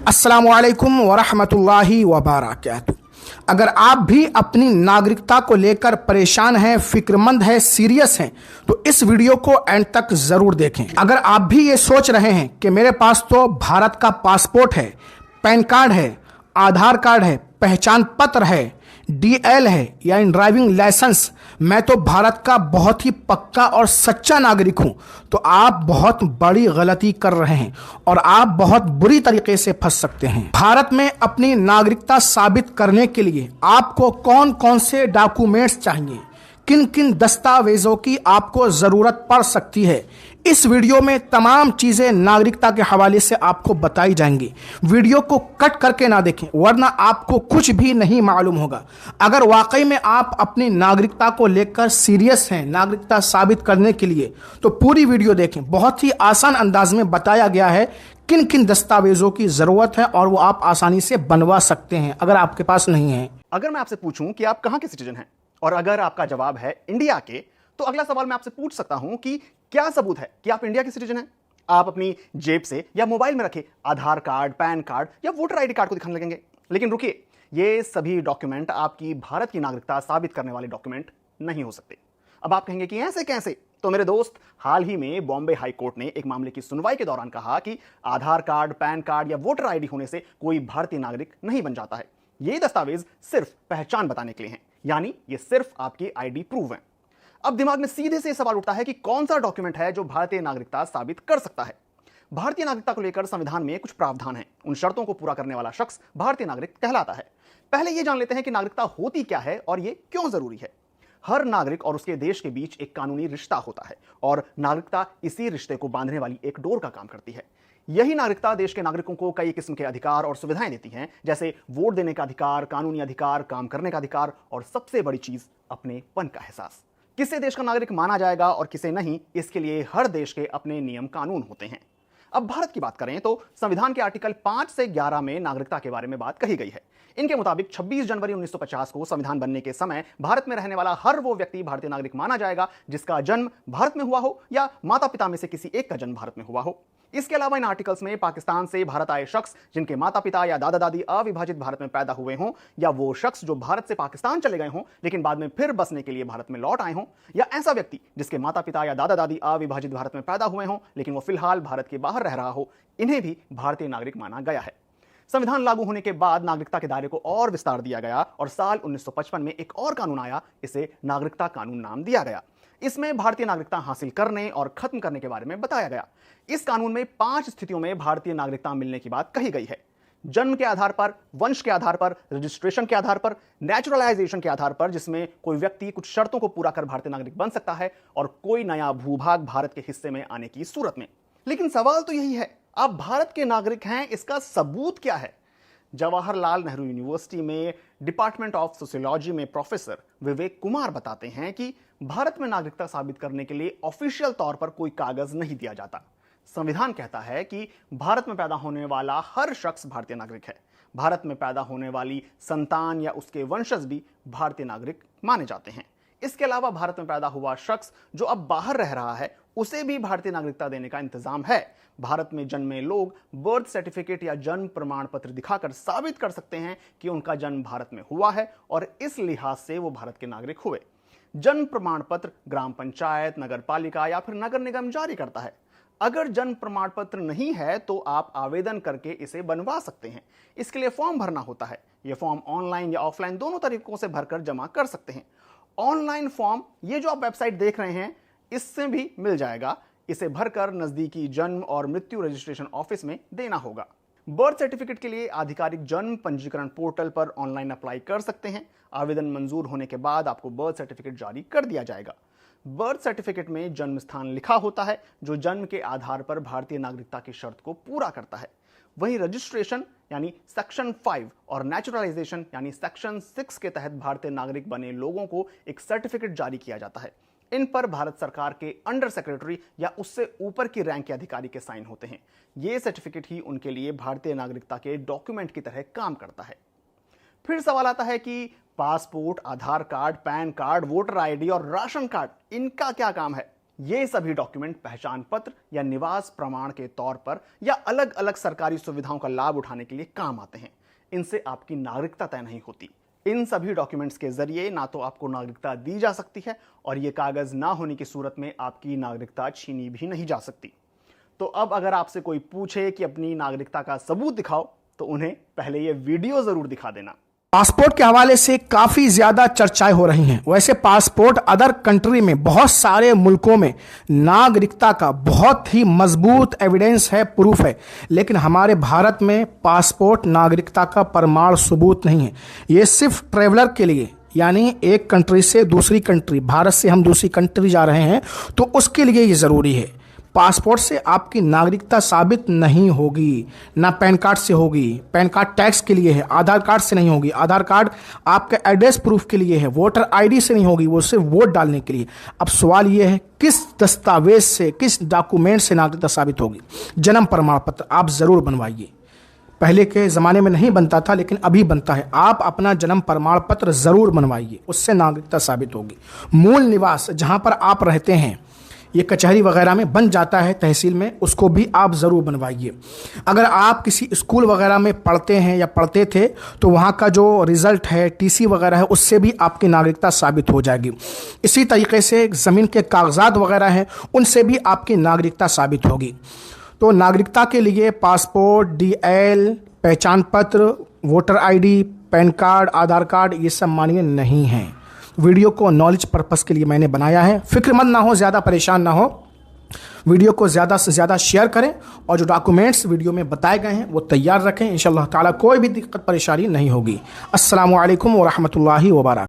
अस्सलामुअलैकुम वरहमतुल्लाहि वबरकातुहू। अगर आप भी अपनी नागरिकता को लेकर परेशान हैं, फिक्रमंद हैं, सीरियस हैं, तो इस वीडियो को एंड तक ज़रूर देखें। अगर आप भी ये सोच रहे हैं कि मेरे पास तो भारत का पासपोर्ट है, पैन कार्ड है, आधार कार्ड है, पहचान पत्र है, डीएल है या ड्राइविंग लाइसेंस, मैं तो भारत का बहुत ही पक्का और सच्चा नागरिक हूं, तो आप बहुत बड़ी गलती कर रहे हैं और आप बहुत बुरी तरीके से फंस सकते हैं। भारत में अपनी नागरिकता साबित करने के लिए आपको कौन कौन से डॉक्यूमेंट्स चाहिए, किन किन दस्तावेजों की आपको जरूरत पड़ सकती है, इस वीडियो में तमाम चीजें नागरिकता के हवाले से आपको बताई जाएंगी। वीडियो को कट करके ना देखें, वरना आपको कुछ भी नहीं मालूम होगा। अगर वाकई में आप अपनी नागरिकता को लेकर सीरियस हैं, नागरिकता साबित करने के लिए, तो पूरी वीडियो देखें। बहुत ही आसान अंदाज में बताया गया है किन किन दस्तावेजों की जरूरत है और वो आप आसानी से बनवा सकते हैं अगर आपके पास नहीं है। अगर मैं आपसे पूछूं कि आप कहां के सिटीजन हैं और अगर आपका जवाब है इंडिया के, तो अगला सवाल मैं आपसे पूछ सकता हूं कि क्या सबूत है कि आप इंडिया के सिटीजन हैं। आप अपनी जेब से या मोबाइल में रखे आधार कार्ड, पैन कार्ड या वोटर आईडी कार्ड को दिखाने लगेंगे। लेकिन रुकिए, ये सभी डॉक्यूमेंट आपकी भारत की नागरिकता साबित करने वाले डॉक्यूमेंट नहीं हो सकते। अब आप कहेंगे कि ऐसे कैसे? तो मेरे दोस्त, हाल ही में बॉम्बे हाई कोर्ट ने एक मामले की सुनवाई के दौरान कहा कि आधार कार्ड, पैन कार्ड या वोटर आईडी होने से कोई भारतीय नागरिक नहीं बन जाता है। ये दस्तावेज सिर्फ पहचान बताने के लिए हैं, यानी ये सिर्फ आपकी आईडी प्रूव है। अब दिमाग में सीधे से सवाल उठता है कि कौन सा डॉक्यूमेंट है जो भारतीय नागरिकता साबित कर सकता है। भारतीय नागरिकता को लेकर संविधान में कुछ प्रावधान हैं। उन शर्तों को पूरा करने वाला शख्स भारतीय नागरिक कहलाता है। पहले यह जान लेते हैं कि नागरिकता होती क्या है और यह क्यों जरूरी है। हर नागरिक और उसके देश के बीच एक कानूनी रिश्ता होता है और नागरिकता इसी रिश्ते को बांधने वाली एक डोर का काम करती है। यही नागरिकता देश के नागरिकों को कई किस्म के अधिकार और सुविधाएं देती हैं, जैसे वोट देने का अधिकार, कानूनी अधिकार, काम करने का अधिकार और सबसे बड़ी चीज, अपनेपन का एहसास। किसे देश का नागरिक माना जाएगा और किसे नहीं, इसके लिए हर देश के अपने नियम कानून होते हैं। अब भारत की बात करें तो संविधान के आर्टिकल 5 से 11 में नागरिकता के बारे में बात कही गई है। इनके मुताबिक 26 जनवरी 1950 को संविधान बनने के समय भारत में रहने वाला हर वो व्यक्ति भारतीय नागरिक माना जाएगा जिसका जन्म भारत में हुआ हो या माता पिता में से किसी एक का जन्म भारत में हुआ हो। इसके अलावा इन आर्टिकल्स में पाकिस्तान से भारत आए शख्स जिनके माता पिता या दादा दादी अविभाजित भारत में पैदा हुए हों, या वो शख्स जो भारत से पाकिस्तान चले गए हों लेकिन बाद में फिर बसने के लिए भारत में लौट आए हों, या ऐसा व्यक्ति जिसके माता पिता या दादा दादी अविभाजित भारत में पैदा हुए हों लेकिन वो फिलहाल भारत के बाहर रह रहा हो, इन्हें भी भारतीय नागरिक माना गया है। संविधान लागू होने के बाद नागरिकता के दायरे को और विस्तार दिया गया और साल 1955 में एक और कानून आया, इसे नागरिकता कानून नाम दिया गया। इसमें भारतीय नागरिकता हासिल करने और खत्म करने के बारे में बताया गया। इस कानून में 5 स्थितियों में भारतीय नागरिकता मिलने की बात कही गई है। जन्म के आधार पर, वंश के आधार पर, रजिस्ट्रेशन के आधार पर, नेचुरलाइजेशन के आधार पर, जिसमें कोई व्यक्ति कुछ शर्तों को पूरा कर भारतीय नागरिक बन सकता है, और कोई नया भूभाग भारत के हिस्से में आने की सूरत में। लेकिन सवाल तो यही है, आप भारत के नागरिक हैं, इसका सबूत क्या है? जवाहरलाल नेहरू यूनिवर्सिटी में डिपार्टमेंट ऑफ सोशियोलॉजी में प्रोफेसर विवेक कुमार बताते हैं कि भारत में नागरिकता साबित करने के लिए ऑफिशियल तौर पर कोई कागज नहीं दिया जाता। संविधान कहता है कि भारत में पैदा होने वाला हर शख्स भारतीय नागरिक है। भारत में पैदा होने वाली संतान या उसके वंशज भी भारतीय नागरिक माने जाते हैं। इसके अलावा भारत में पैदा हुआ शख्स जो अब बाहर रह रहा है, उसे भी भारतीय नागरिकता देने का इंतजाम है। भारत में जन्मे लोग बर्थ सर्टिफिकेट या जन्म प्रमाण पत्र दिखाकर साबित कर सकते हैं कि उनका जन्म भारत में हुआ है और इस लिहाज से वो भारत के नागरिक हुए। जन्म प्रमाण पत्र ग्राम पंचायत, नगर पालिका या फिर नगर निगम जारी करता है। अगर जन्म प्रमाण पत्र नहीं है तो आप आवेदन करके इसे बनवा सकते हैं। इसके लिए फॉर्म भरना होता है। यह फॉर्म ऑनलाइन या ऑफलाइन दोनों तरीकों से भरकर जमा कर सकते हैं। ऑनलाइन फॉर्म, ये जो आप वेबसाइट देख रहे हैं, इससे भी मिल जाएगा। इसे भरकर नजदीकी जन्म और मृत्यु रजिस्ट्रेशन ऑफिस में देना होगा। बर्थ सर्टिफिकेट के लिए आधिकारिक जन्म पंजीकरण पोर्टल पर ऑनलाइन अप्लाई कर सकते हैं। आवेदन मंजूर होने के बाद आपको बर्थ सर्टिफिकेट जारी कर दिया जाएगा। बर्थ सर्टिफिकेट में जन्म स्थान लिखा होता है जो जन्म के आधार पर भारतीय नागरिकता की शर्त को पूरा करता है। वहीं रजिस्ट्रेशन यानी सेक्शन 5 और नेचुरलाइजेशन यानी सेक्शन 6 के तहत भारतीय नागरिक बने लोगों को एक सर्टिफिकेट जारी किया जाता है। इन पर भारत सरकार के अंडर सेक्रेटरी या उससे ऊपर की रैंक के अधिकारी के साइन होते हैं। यह सर्टिफिकेट ही उनके लिए भारतीय नागरिकता के डॉक्यूमेंट की तरह काम करता है। फिर सवाल आता है कि passport, Aadhaar card, PAN card, voter ID और राशन कार्ड, इनका क्या काम है? ये सभी डॉक्यूमेंट पहचान पत्र या निवास प्रमाण के तौर पर या अलग अलग सरकारी सुविधाओं का लाभ उठाने के लिए काम आते हैं। इनसे आपकी नागरिकता तय नहीं होती। इन सभी डॉक्यूमेंट्स के जरिए ना तो आपको नागरिकता दी जा सकती है और ये कागज ना होने की सूरत में आपकी नागरिकता छीनी भी नहीं जा सकती। तो अब अगर आपसे कोई पूछे कि अपनी नागरिकता का सबूत दिखाओ, तो उन्हें पहले ये वीडियो जरूर दिखा देना। पासपोर्ट के हवाले से काफी ज्यादा चर्चाएं हो रही हैं। वैसे पासपोर्ट अदर कंट्री में, बहुत सारे मुल्कों में नागरिकता का बहुत ही मजबूत एविडेंस है, प्रूफ है, लेकिन हमारे भारत में पासपोर्ट नागरिकता का प्रमाण सबूत नहीं है। ये सिर्फ ट्रेवलर के लिए, यानी एक कंट्री से दूसरी कंट्री, भारत से हम दूसरी कंट्री जा रहे हैं तो उसके लिए ये जरूरी है। पासपोर्ट से आपकी नागरिकता साबित नहीं होगी, ना पैन कार्ड से होगी। पैन कार्ड टैक्स के लिए है, आधार कार्ड से नहीं होगी। आधार कार्ड आपके एड्रेस प्रूफ के लिए है, वोटर आईडी से नहीं होगी, वो सिर्फ वोट डालने के लिए। अब सवाल ये है किस दस्तावेज से, किस डॉक्यूमेंट से नागरिकता साबित होगी? जन्म प्रमाण पत्र आप जरूर बनवाइए। पहले के ज़माने में नहीं बनता था, लेकिन अभी बनता है। आप अपना जन्म प्रमाण पत्र ज़रूर बनवाइए, उससे नागरिकता साबित होगी। मूल निवास जहाँ पर आप रहते हैं, ये कचहरी वगैरह में बन जाता है, तहसील में, उसको भी आप ज़रूर बनवाइए। अगर आप किसी स्कूल वगैरह में पढ़ते हैं या पढ़ते थे तो वहाँ का जो रिज़ल्ट है, टीसी वगैरह है, उससे भी आपकी नागरिकता साबित हो जाएगी। इसी तरीके से ज़मीन के कागजात वगैरह हैं, उनसे भी आपकी नागरिकता साबित होगी। तो नागरिकता के लिए पासपोर्ट, डीएल, पहचान पत्र, वोटर आईडी, पैन कार्ड, आधार कार्ड, ये सब मान्य नहीं हैं। वीडियो को नॉलेज पर्पस के लिए मैंने बनाया है। फिक्रमंद ना हो, ज़्यादा परेशान ना हो। वीडियो को ज़्यादा से ज़्यादा शेयर करें और जो डॉक्यूमेंट्स वीडियो में बताए गए हैं वो तैयार रखें। इंशाअल्लाह ताला कोई भी दिक्कत परेशानी नहीं होगी। अस्सलामु अलैकुम व रहमतुल्लाहि व बरकातहू।